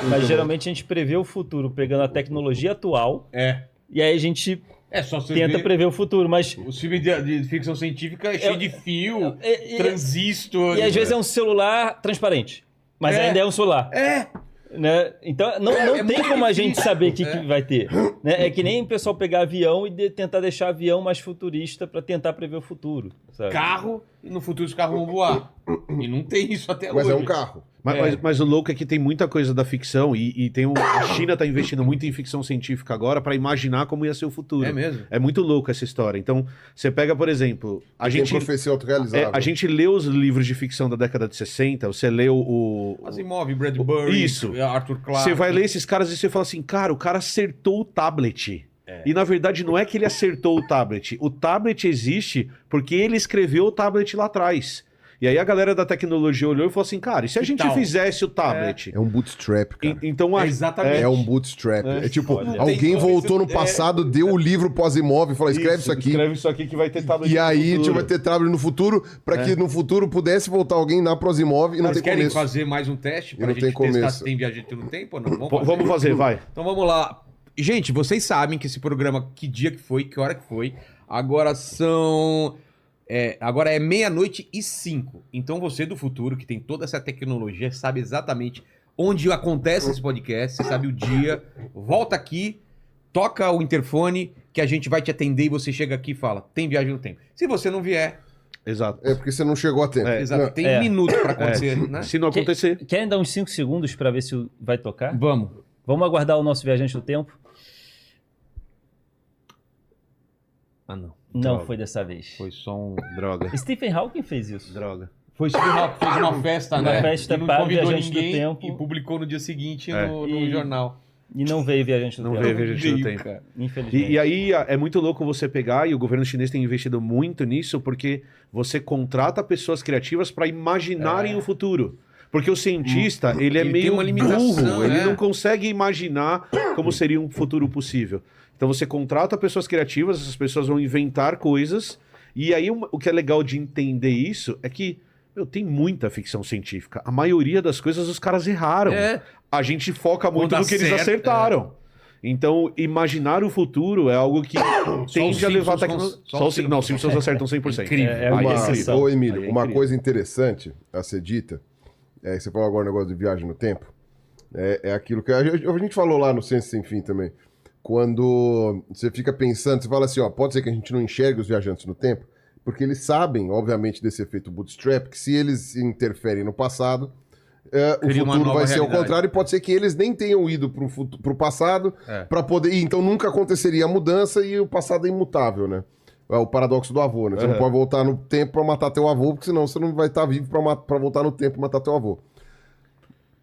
Mas geralmente a gente prevê o futuro pegando a tecnologia atual. E aí a gente só você tenta prever o futuro, mas... O filme de ficção científica é cheio de fio, transistor... E às vezes é um celular transparente, mas ainda é um celular. Né? Então não tem como a gente saber o que vai ter. Né? É que nem o pessoal pegar avião e tentar deixar avião mais futurista para tentar prever o futuro. Sabe? Carro, e no futuro os carros vão voar. E não tem isso até hoje. Mas é um carro. Mas o louco é que tem muita coisa da ficção e a China está investindo muito em ficção científica agora para imaginar como ia ser o futuro. É mesmo? É muito louco essa história. Então, você pega, por exemplo... Tem profecia autorrealizável. A gente lê os livros de ficção da década de 60, você lê o Asimov, Bradbury, isso. Arthur Clarke. Você vai ler esses caras e você fala assim, cara, o cara acertou o tablet. E na verdade não é que ele acertou o tablet. O tablet existe porque ele escreveu o tablet lá atrás. E aí a galera da tecnologia olhou e falou assim, cara, e se a gente fizesse o tablet? É um bootstrap, cara. Então, exatamente. É um bootstrap. É tipo, alguém voltou no passado, deu o livro pro Asimov e falou, escreve isso aqui. Escreve isso aqui que vai ter tablet E aí a gente vai ter tablet no futuro, pra que no futuro pudesse voltar alguém lá pro Asimov e não Vocês ter querem começo. fazer mais um teste pra não gente tem testar começo. se tem viajante no tempo ou não? Vamos fazer, vai. Então vamos lá. Gente, vocês sabem que esse programa, que dia que foi, que hora que foi. Agora são... agora é 00:05. Então você do futuro, que tem toda essa tecnologia, sabe exatamente onde acontece esse podcast, você sabe o dia. Volta aqui, toca o interfone, que a gente vai te atender e você chega aqui e fala, tem viagem no tempo. Se você não vier... Exato. É porque você não chegou a tempo. Exato, tem um minuto pra acontecer, né? Se não acontecer... Querem dar uns 5 segundos para ver se vai tocar? Vamos aguardar o nosso viajante do tempo? Ah, não. Não foi dessa vez. Foi só um... Droga. Stephen Hawking fez isso. Droga. Foi Stephen Hawking, fez uma festa, né? Uma festa E não para convidou Viajante do ninguém Tempo. e publicou no dia seguinte no jornal. E não veio Viajante do Não Tempo. veio Viajante do Tempo. Cara. Infelizmente. E aí é muito louco você pegar, e o governo chinês tem investido muito nisso, porque você contrata pessoas criativas para imaginarem o futuro. Porque o cientista, ele é Ele tem meio uma limitação, burro, ele né? não consegue imaginar como seria um futuro possível. Então você contrata pessoas criativas, essas pessoas vão inventar coisas, e aí o que é legal de entender isso é que tem muita ficção científica. A maioria das coisas os caras erraram. A gente foca muito Quando no que eles acerta, acertaram. Então, imaginar o futuro é algo que tende a levar a tecnologia. Não, os Simpsons acertam 100%. Incrível. Aí é incrível. Ô, Emílio, Aí é uma incrível. coisa interessante a ser dita, você falou agora o negócio de viagem no tempo, é aquilo que a gente falou lá no Ciência Sem Fim também. Quando você fica pensando, você fala assim, ó, pode ser que a gente não enxergue os viajantes no tempo, porque eles sabem, obviamente, desse efeito bootstrap, que se eles interferem no passado, o Cria uma futuro nova vai ser ao realidade. contrário, e pode ser que eles nem tenham ido pro passado para poder... E então nunca aconteceria a mudança e o passado é imutável, né? É o paradoxo do avô, né? Você não pode voltar no tempo pra matar teu avô, porque senão você não vai estar vivo pra voltar no tempo e matar teu avô.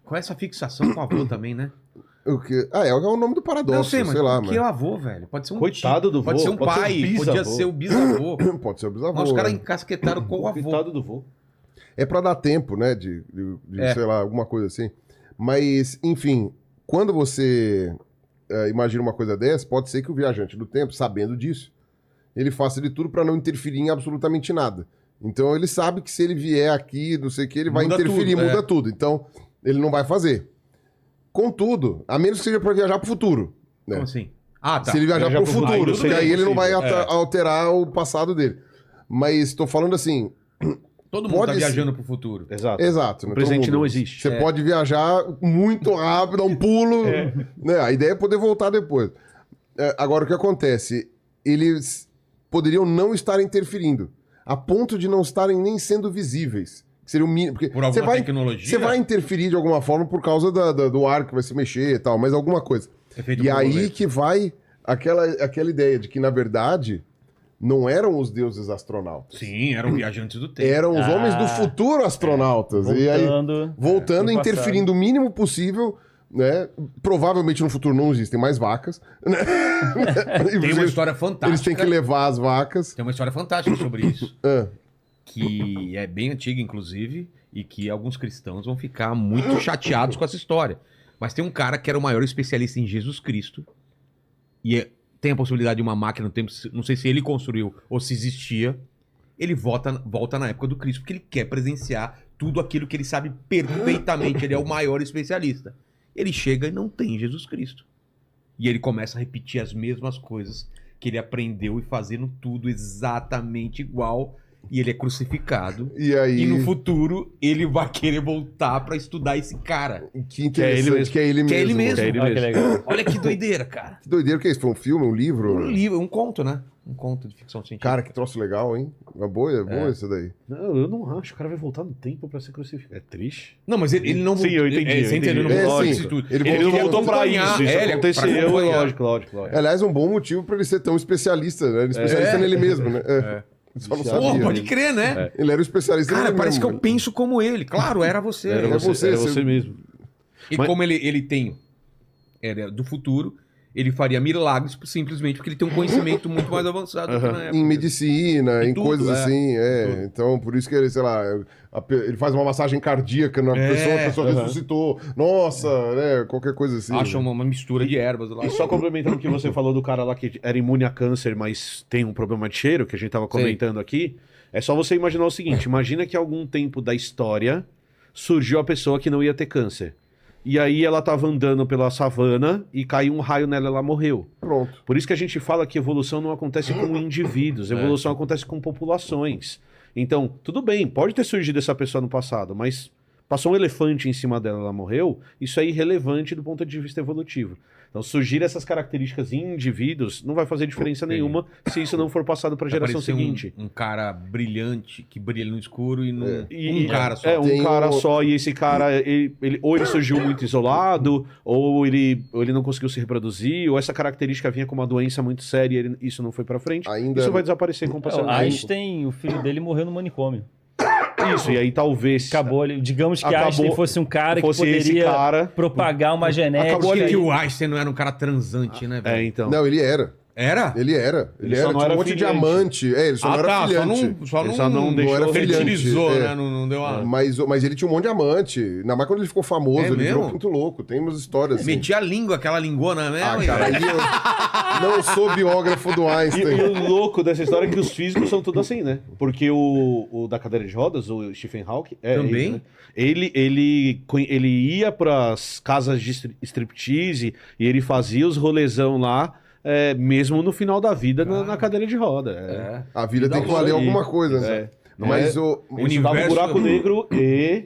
Com essa fixação com o avô também, né? O que? É o nome do paradoxo, Não sei, mas lá, o que é o avô, velho? Pode ser um Coitado do vô, pode ser um pode ser um pai, bisavô. podia ser o bisavô. Pode ser o bisavô. Mas os caras né? encasquetaram com o avô. Coitado do vô. É pra dar tempo, né? De sei lá, alguma coisa assim. Mas, enfim, quando você imagina uma coisa dessa, pode ser que o viajante do tempo, sabendo disso, ele faça de tudo pra não interferir em absolutamente nada. Então ele sabe que se ele vier aqui, não sei o que, ele vai Muda interferir, tudo, muda tudo. Então, ele não vai fazer. Contudo, a menos que seja pra viajar pro futuro. Né? Como assim? Ah, tá. Se ele viajar pro futuro, futuro, porque tudo aí bem, ele não vai possível. alterar o passado dele. Mas tô falando assim, Todo mundo pode tá ser- viajando pro futuro. Exato. exato. O né? presente Todo mundo. não existe. Você pode viajar muito rápido, dar um pulo. Né? A ideia é poder voltar depois. Agora, o que acontece? Eles poderiam não estar interferindo, a ponto de não estarem nem sendo visíveis. Seria o mínimo. Porque Por alguma você vai, tecnologia? Você vai interferir de alguma forma por causa do ar que vai se mexer e tal, mas alguma coisa. Efeito E aí borboleta. que vai aquela ideia de que, na verdade, não eram os deuses astronautas. Sim, eram viajantes do tempo. Eram os homens do futuro astronautas. E aí, voltando, pro interferindo o mínimo possível, né? Provavelmente no futuro não existem mais vacas. Né? Tem uma história fantástica. Eles têm que levar as vacas. Tem uma história fantástica sobre isso. Ah, Que é bem antiga, inclusive, e que alguns cristãos vão ficar muito chateados com essa história. Mas tem um cara que era o maior especialista em Jesus Cristo, e tem a possibilidade de uma máquina no tempo, não sei se ele construiu ou se existia, ele volta na época do Cristo, porque ele quer presenciar tudo aquilo que ele sabe perfeitamente, ele é o maior especialista. Ele chega e não tem Jesus Cristo. E ele começa a repetir as mesmas coisas que ele aprendeu e fazendo tudo exatamente igual. E ele é crucificado. E aí... E no futuro, ele vai querer voltar pra estudar esse cara. Que interessante, que é ele mesmo. Que é ele mesmo. Que é ele Ah, que mesmo. legal. Olha que doideira, cara. Que doideira, o que é isso? Foi um filme, um livro? Um livro, um conto, né? Um conto de ficção científica. Cara, que troço legal, hein? Uma boa isso daí. Não, eu não acho. O cara vai voltar no tempo pra ser crucificado. É triste. Não, mas ele não... Sim, eu entendi, Você eu entendeu? entendi. Ele não voltou sim, isso tudo. ele Ele não queria voltou pra acompanhar, isso. Isso ele é pra aconteceu, acompanhar. lógico. Aliás, um bom motivo pra ele ser tão especialista, né? Ele é especialista nele mesmo, né? Só não Pô, sabia. pode crer, né? Ele era o especialista Cara, nele parece mesmo. que eu penso como ele. Claro, era você. Era É você você mesmo. E Mas- como ele tem do futuro, ele faria milagres simplesmente porque ele tem um conhecimento muito mais avançado do que na época. Em medicina, em tudo, coisas assim, tudo. Então, por isso que ele, sei lá, ele faz uma massagem cardíaca na pessoa, a pessoa ressuscitou. Nossa, né? Qualquer coisa assim. Acha uma mistura de ervas lá. E só complementando o que você falou do cara lá que era imune a câncer, mas tem um problema de cheiro, que a gente tava comentando aqui, é só você imaginar o seguinte, imagina que algum tempo da história surgiu a pessoa que não ia ter câncer. E aí ela tava andando pela savana e caiu um raio nela e ela morreu. Pronto. Por isso que a gente fala que evolução não acontece com indivíduos, evolução acontece com populações. Então, tudo bem, pode ter surgido essa pessoa no passado, mas passou um elefante em cima dela, ela morreu, isso é irrelevante do ponto de vista evolutivo. Então, surgir essas características em indivíduos não vai fazer diferença nenhuma se isso não for passado para a geração Apareceu seguinte. Um cara brilhante que brilha no escuro e não. E- Um cara só. É, um Tem cara o- só, e esse cara, ou ele surgiu muito isolado, ou ele não conseguiu se reproduzir, ou essa característica vinha com uma doença muito séria e isso não foi pra frente, Ainda- isso vai desaparecer com o passar O do tempo. Einstein, o filho dele morreu no manicômio. Isso, e aí talvez... Acabou ali. Digamos que Acabou- Einstein fosse um cara que fosse esse poderia cara- propagar uma genética. Acabou Olha ali que o Einstein não era um cara transante, né, velho? É, então. Não, ele era. Era? Ele era. Ele só era. não Tinha era um monte de filhante. diamante. Ele só não era filhante. Ele só não deixou- era Não era filhante, fertilizou, é. né? Não deu uma... Mas ele tinha um monte de diamante. Ainda mais quando ele ficou famoso, É ele mesmo? virou muito louco. Tem umas histórias assim. Metia a língua, aquela lingona mesmo. Ah, e- cara, aí eu não sou biógrafo do E Einstein. o louco dessa história é que os físicos são tudo assim, né? Porque o da cadeira de rodas, o Stephen Hawking... Também? Ele ia pras casas de striptease e ele fazia os rolezão lá, mesmo no final da vida, na cadeira de roda. É. A vida tem que Isso valer aí. alguma coisa, né? É. Mas o. Ele estudava o buraco negro e...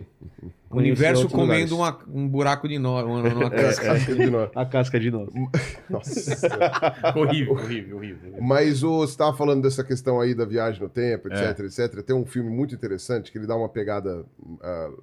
O universo outros comendo lugares. um buraco de nó. A casca de nós. Nossa. horrível. Mas você estava falando dessa questão aí da viagem no tempo, etc. Tem um filme muito interessante que ele dá uma pegada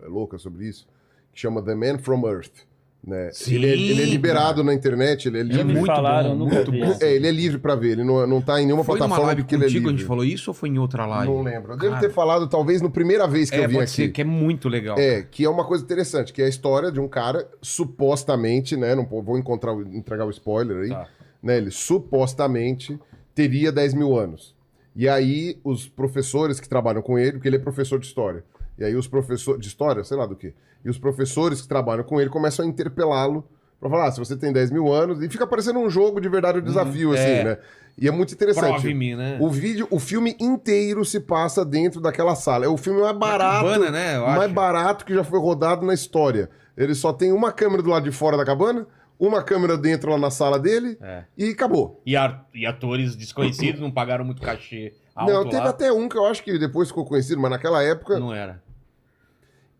louca sobre isso, que chama The Man from Earth. Né? Sim, Ele é liberado na internet, ele é Já livre. me falaram, nunca muito vi. bom. Ele é livre pra ver, ele não tá em nenhuma Foi numa plataforma live porque ele é contigo, a livre. gente falou isso ou foi em outra live? Não lembro. Eu devo Cara, ter falado, talvez, na primeira vez que eu vim pode aqui. ser, que é muito legal. Que é uma coisa interessante, que é a história de um cara, supostamente, né? Não vou entregar o spoiler aí. Tá. Né, ele supostamente teria 10 mil anos. E aí, os professores que trabalham com ele, porque ele é professor de história. E aí, os professores de história, sei lá do que. E os professores que trabalham com ele começam a interpelá-lo pra falar: se você tem 10 mil anos. E fica parecendo um jogo de verdade ou desafio, assim, né? E é muito interessante. Prove-me, né? O filme inteiro se passa dentro daquela sala. É o filme mais barato. cabana, né, eu mais acho. barato que já foi rodado na história. Ele só tem uma câmera do lado de fora da cabana, uma câmera dentro lá na sala dele e acabou. E atores desconhecidos não pagaram muito cachê alto Não, teve lá. até um que eu acho que depois ficou conhecido, mas naquela época. Não era.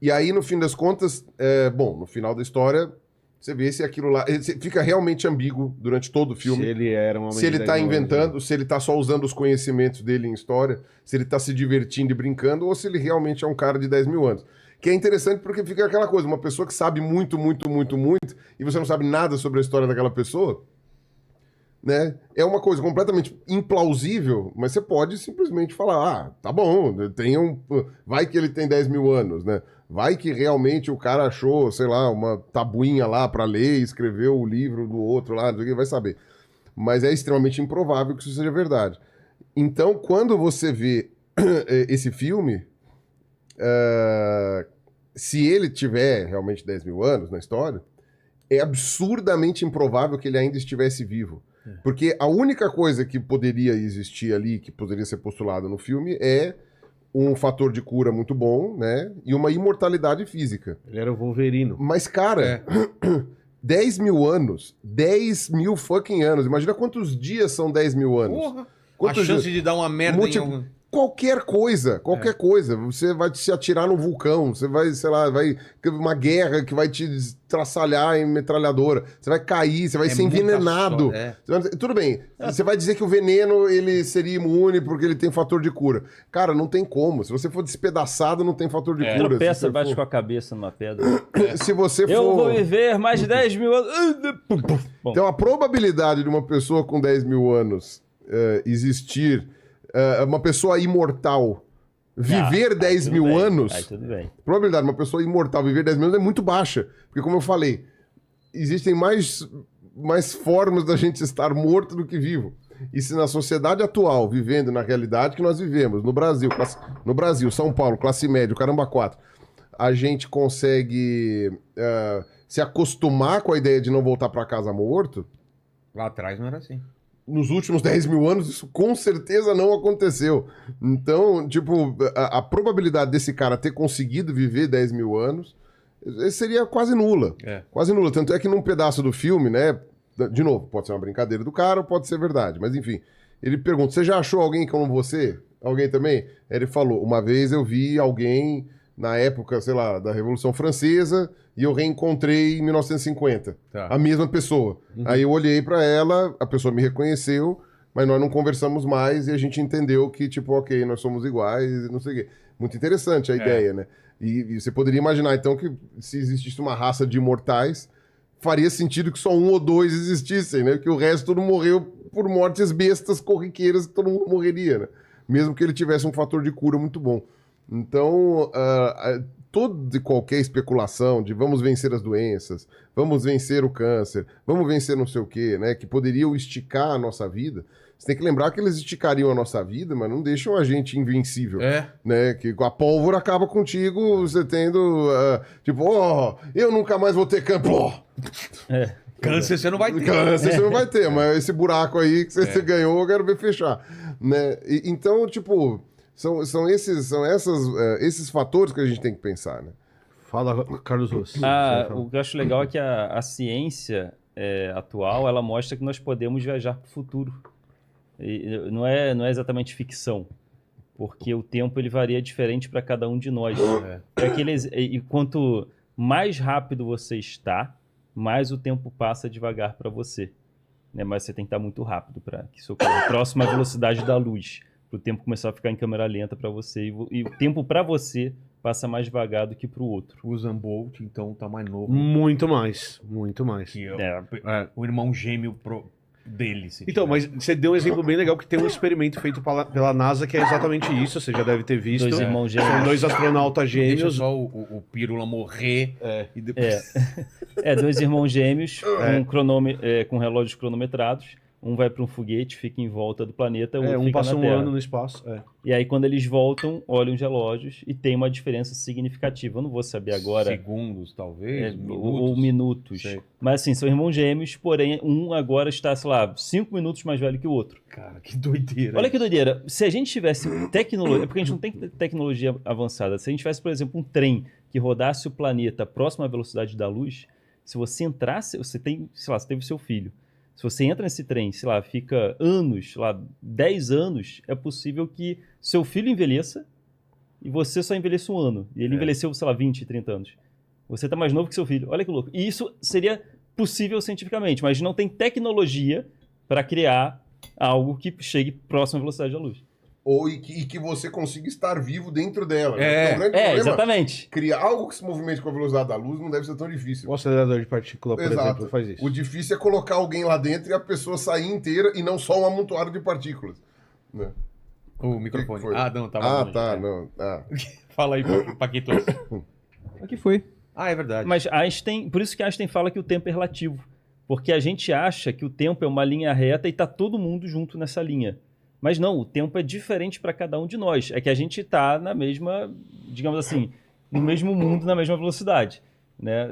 E aí, no fim das contas, no final da história, você vê se aquilo lá. Fica realmente ambíguo durante todo o filme. Se ele era um homem Se ele de tá 10 mil anos, inventando, se ele tá só usando os conhecimentos dele em história, se ele tá se divertindo e brincando, ou se ele realmente é um cara de 10 mil anos. Que é interessante porque fica aquela coisa, uma pessoa que sabe muito, e você não sabe nada sobre a história daquela pessoa, né? É uma coisa completamente implausível, mas você pode simplesmente falar: tá bom, vai que ele tem 10 mil anos, né? Vai que realmente o cara achou, sei lá, uma tabuinha lá pra ler e escreveu o livro do outro lá, não sei o que, vai saber. Mas é extremamente improvável que isso seja verdade. Então, quando você vê esse filme, se ele tiver realmente 10 mil anos na história, é absurdamente improvável que ele ainda estivesse vivo. Porque a única coisa que poderia existir ali, que poderia ser postulado no filme, é um fator de cura muito bom, né? E uma imortalidade física. Ele era o Wolverino. Mas, cara, 10 mil anos. 10 mil fucking anos. Imagina quantos dias são 10 mil anos. Porra. Quantos A chance dias? de dar uma merda em algum... Qualquer coisa. Você vai se atirar no vulcão, você vai, sei lá, vai uma guerra que vai te traçalhar em metralhadora, você vai cair, você vai ser envenenado. Tudo bem, você vai dizer que o veneno ele seria imune porque ele tem fator de cura. Cara, não tem como. Se você for despedaçado, não tem fator de cura. Tropeça, bate com a cabeça numa pedra. Se você for... Eu vou viver mais de 10 mil anos. Bom. Então a probabilidade de uma pessoa com 10 mil anos existir... uma pessoa imortal viver 10 mil bem, anos, aí tudo bem. a probabilidade de uma pessoa imortal viver 10 mil anos é muito baixa. Porque, como eu falei, existem mais formas da gente estar morto do que vivo. E se na sociedade atual, vivendo na realidade que nós vivemos, no Brasil, São Paulo, classe média, caramba 4, a gente consegue se acostumar com a ideia de não voltar para casa morto... Lá atrás não era assim. Nos últimos 10 mil anos, isso com certeza não aconteceu. Então, tipo, a probabilidade desse cara ter conseguido viver 10 mil anos seria quase nula. Quase nula. Tanto é que num pedaço do filme, né? De novo, pode ser uma brincadeira do cara ou pode ser verdade. Mas enfim, ele pergunta, você já achou alguém como você? Alguém também? Ele falou, uma vez eu vi alguém na época, sei lá, da Revolução Francesa... E eu reencontrei em 1950. A mesma pessoa. Aí eu olhei pra ela, a pessoa me reconheceu, mas nós não conversamos mais e a gente entendeu que, tipo, ok, nós somos iguais, não sei o quê. Muito interessante a ideia, né? E você poderia imaginar, então, que se existisse uma raça de imortais, faria sentido que só um ou dois existissem, né? Que o resto todo morreu por mortes bestas, corriqueiras, todo mundo morreria, né? Mesmo que ele tivesse um fator de cura muito bom. Então... toda e qualquer especulação de vamos vencer as doenças, vamos vencer o câncer, vamos vencer não sei o quê, né? Que poderiam esticar a nossa vida. Você tem que lembrar que eles esticariam a nossa vida, mas não deixam a gente invencível. Né? Que a pólvora acaba contigo, você tendo... eu nunca mais vou ter câncer. Câncer você não vai ter. Câncer você não vai ter, mas esse buraco aí que você ganhou, eu quero ver fechar. Né? Então, tipo... São esses fatores que a gente tem que pensar, né? Fala, Carlos Russo. O que eu acho legal é que a ciência atual, ela mostra que nós podemos viajar para o futuro. E não é exatamente ficção, porque o tempo ele varia diferente para cada um de nós. E quanto mais rápido você está, mais o tempo passa devagar para você. Né? Mas você tem que estar muito rápido para que isso ocorra. Próxima à velocidade da luz. O tempo começar a ficar em câmera lenta para você e o tempo para você passa mais devagar do que para o outro. O Usain Bolt, então, tá mais novo. Muito mais. Que o irmão gêmeo dele. Então, mas você deu um exemplo bem legal que tem um experimento feito pela NASA que é exatamente isso, você já deve ter visto. Dois irmãos gêmeos. São dois astronautas gêmeos. Deixa só o Pirula morrer e depois... dois irmãos gêmeos com relógios cronometrados. Um vai para um foguete, fica em volta do planeta, o outro um fica passa na um Terra. ano no espaço. E aí, quando eles voltam, olham os relógios e tem uma diferença significativa. Eu não vou saber agora... Segundos, talvez? Ou minutos. Sei. Mas, assim, são irmãos gêmeos, porém, um agora está, sei lá, 5 minutos mais velho que o outro. Cara, que doideira. Olha que doideira. Se a gente tivesse tecnologia... Porque a gente não tem tecnologia avançada. Se a gente tivesse, por exemplo, um trem que rodasse o planeta próximo à velocidade da luz, se você entrasse... Você tem, sei lá, você teve seu filho. Se você entra nesse trem, sei lá, fica anos, sei lá, 10 anos, é possível que seu filho envelheça e você só envelheça um ano. E ele envelheceu, sei lá, 20, 30 anos. Você tá mais novo que seu filho. Olha que louco. E isso seria possível cientificamente, mas não tem tecnologia para criar algo que chegue próximo à velocidade da luz. E que você consiga estar vivo dentro dela. Né? Exatamente. Criar algo que se movimente com a velocidade da luz não deve ser tão difícil. O acelerador de partícula, por exemplo, faz isso. O difícil é colocar alguém lá dentro e a pessoa sair inteira e não só um amontoado de partículas. Né? O microfone. Não, tava não. Fala aí, Paquitos. O que foi? É verdade. Mas Einstein, por isso que Einstein fala que o tempo é relativo. Porque a gente acha que o tempo é uma linha reta e tá todo mundo junto nessa linha. Mas não, o tempo é diferente para cada um de nós. É que a gente está na mesma, digamos assim, no mesmo mundo, na mesma velocidade. Né?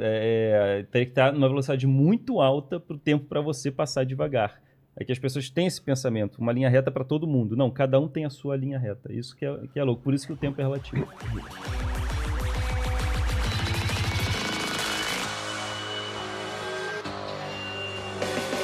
Tem que estar numa velocidade muito alta para o tempo para você passar devagar. É que as pessoas têm esse pensamento, uma linha reta para todo mundo. Não, cada um tem a sua linha reta. Isso que é louco. Por isso que o tempo é relativo. Valeu.